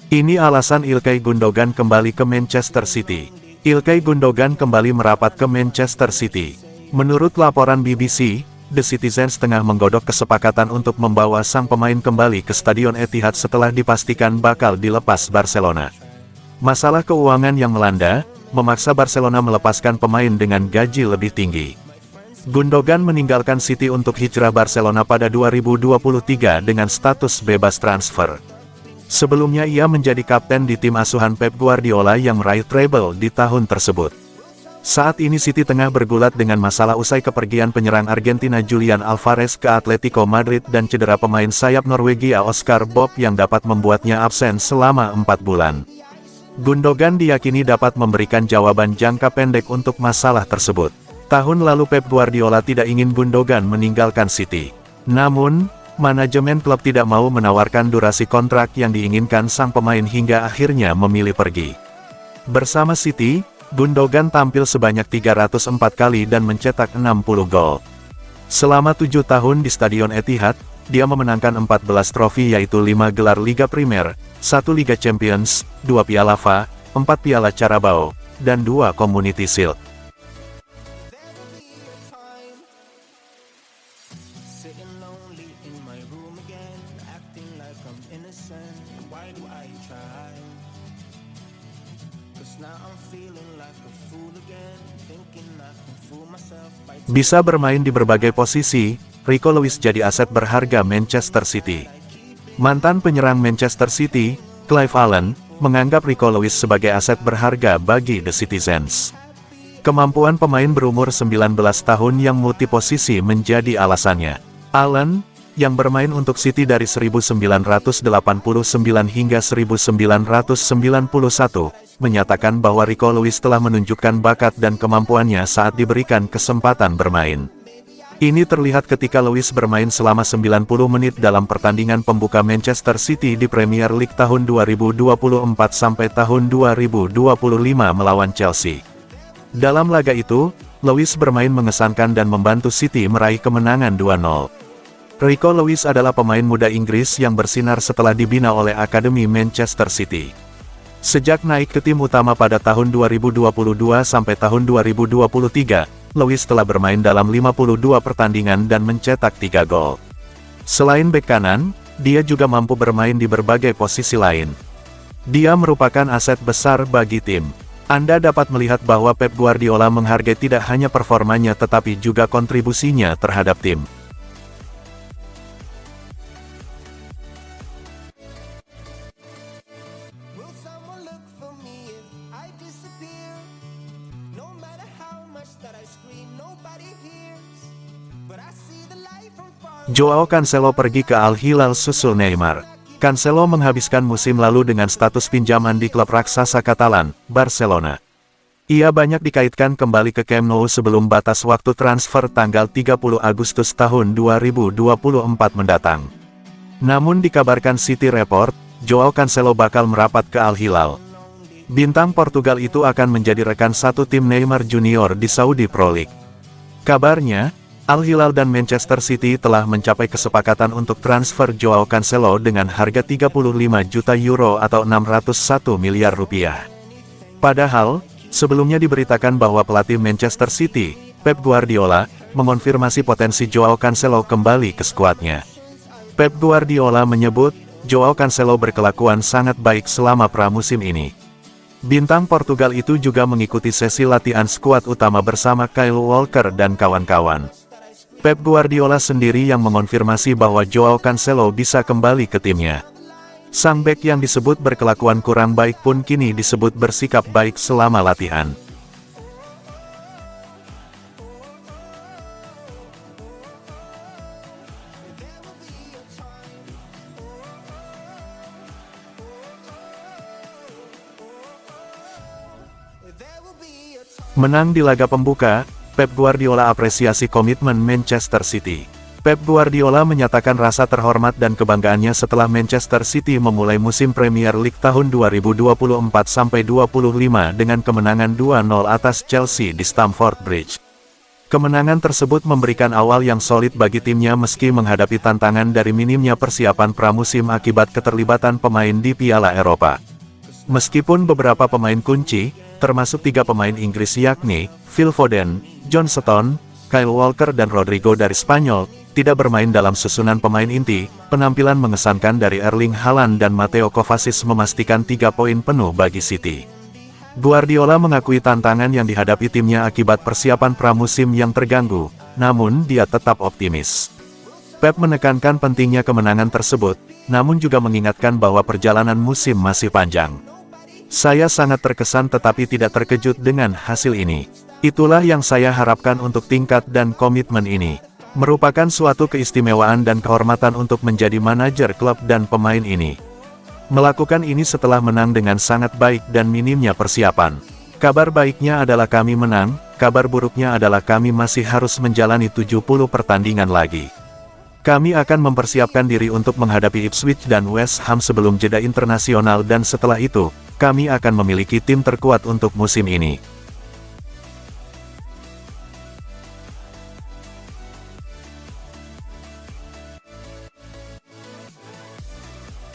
Ini alasan Ilkay Gundogan kembali ke Manchester City. Ilkay Gundogan kembali merapat ke Manchester City. Menurut laporan BBC, The Citizen tengah menggodok kesepakatan untuk membawa sang pemain kembali ke Stadion Etihad setelah dipastikan bakal dilepas Barcelona. Masalah keuangan yang melanda, memaksa Barcelona melepaskan pemain dengan gaji lebih tinggi. Gundogan meninggalkan City untuk hijrah Barcelona pada 2023 dengan status bebas transfer. Sebelumnya ia menjadi kapten di tim asuhan Pep Guardiola yang meraih treble di tahun tersebut. Saat ini City tengah bergulat dengan masalah usai kepergian penyerang Argentina Julian Alvarez ke Atletico Madrid dan cedera pemain sayap Norwegia Oscar Bob yang dapat membuatnya absen selama 4 bulan. Gundogan diyakini dapat memberikan jawaban jangka pendek untuk masalah tersebut. Tahun lalu Pep Guardiola tidak ingin Gundogan meninggalkan City. Namun, manajemen klub tidak mau menawarkan durasi kontrak yang diinginkan sang pemain hingga akhirnya memilih pergi. Bersama City, Gundogan tampil sebanyak 304 kali dan mencetak 60 gol. Selama 7 tahun di Stadion Etihad, dia memenangkan 14 trofi yaitu 5 gelar Liga Primer, 1 Liga Champions, 2 Piala FA, 4 Piala Carabao, dan 2 Community Shield. Bisa bermain di berbagai posisi, Rico Lewis jadi aset berharga Manchester City. Mantan penyerang Manchester City, Clive Allen, menganggap Rico Lewis sebagai aset berharga bagi The Citizens. Kemampuan pemain berumur 19 tahun yang multiposisi menjadi alasannya. Allen, yang bermain untuk City dari 1989 hingga 1991, menyatakan bahwa Rico Lewis telah menunjukkan bakat dan kemampuannya saat diberikan kesempatan bermain. Ini terlihat ketika Lewis bermain selama 90 menit dalam pertandingan pembuka Manchester City di Premier League tahun 2024 sampai tahun 2025 melawan Chelsea. Dalam laga itu, Lewis bermain mengesankan dan membantu City meraih kemenangan 2-0. Rico Lewis adalah pemain muda Inggris yang bersinar setelah dibina oleh Akademi Manchester City. Sejak naik ke tim utama pada tahun 2022 sampai tahun 2023, Lewis telah bermain dalam 52 pertandingan dan mencetak 3 gol. Selain bek kanan, dia juga mampu bermain di berbagai posisi lain. Dia merupakan aset besar bagi tim. Anda dapat melihat bahwa Pep Guardiola menghargai tidak hanya performanya tetapi juga kontribusinya terhadap tim. Joao Cancelo pergi ke Al Hilal susul Neymar. Cancelo menghabiskan musim lalu dengan status pinjaman di klub raksasa Katalan, Barcelona. Ia banyak dikaitkan kembali ke Camp Nou sebelum batas waktu transfer tanggal 30 Agustus tahun 2024 mendatang. Namun dikabarkan City Report, Joao Cancelo bakal merapat ke Al Hilal. Bintang Portugal itu akan menjadi rekan satu tim Neymar Junior di Saudi Pro League. Kabarnya, Al Hilal dan Manchester City telah mencapai kesepakatan untuk transfer Joao Cancelo dengan harga 35 juta euro atau 601 miliar rupiah. Padahal, sebelumnya diberitakan bahwa pelatih Manchester City, Pep Guardiola, mengonfirmasi potensi Joao Cancelo kembali ke skuadnya. Pep Guardiola menyebut, Joao Cancelo berkelakuan sangat baik selama pramusim ini. Bintang Portugal itu juga mengikuti sesi latihan skuad utama bersama Kyle Walker dan kawan-kawan. Pep Guardiola sendiri yang mengonfirmasi bahwa Joao Cancelo bisa kembali ke timnya. Sang bek yang disebut berkelakuan kurang baik pun kini disebut bersikap baik selama latihan. Menang di laga pembuka, Pep Guardiola apresiasi komitmen Manchester City. Pep Guardiola menyatakan rasa terhormat dan kebanggaannya setelah Manchester City memulai musim Premier League tahun 2024-25 dengan kemenangan 2-0 atas Chelsea di Stamford Bridge. Kemenangan tersebut memberikan awal yang solid bagi timnya meski menghadapi tantangan dari minimnya persiapan pramusim akibat keterlibatan pemain di Piala Eropa. Meskipun beberapa pemain kunci, termasuk 3 pemain Inggris yakni Phil Foden, John Stones, Kyle Walker dan Rodrigo dari Spanyol, tidak bermain dalam susunan pemain inti, penampilan mengesankan dari Erling Haaland dan Mateo Kovacic memastikan 3 poin penuh bagi City. Guardiola mengakui tantangan yang dihadapi timnya akibat persiapan pramusim yang terganggu, namun dia tetap optimis. Pep menekankan pentingnya kemenangan tersebut, namun juga mengingatkan bahwa perjalanan musim masih panjang. Saya sangat terkesan tetapi tidak terkejut dengan hasil ini. Itulah yang saya harapkan untuk tingkat dan komitmen ini. Merupakan suatu keistimewaan dan kehormatan untuk menjadi manajer klub dan pemain ini. Melakukan ini setelah menang dengan sangat baik dan minimnya persiapan. Kabar baiknya adalah kami menang, kabar buruknya adalah kami masih harus menjalani 70 pertandingan lagi. Kami akan mempersiapkan diri untuk menghadapi Ipswich dan West Ham sebelum jeda internasional dan setelah itu, kami akan memiliki tim terkuat untuk musim ini.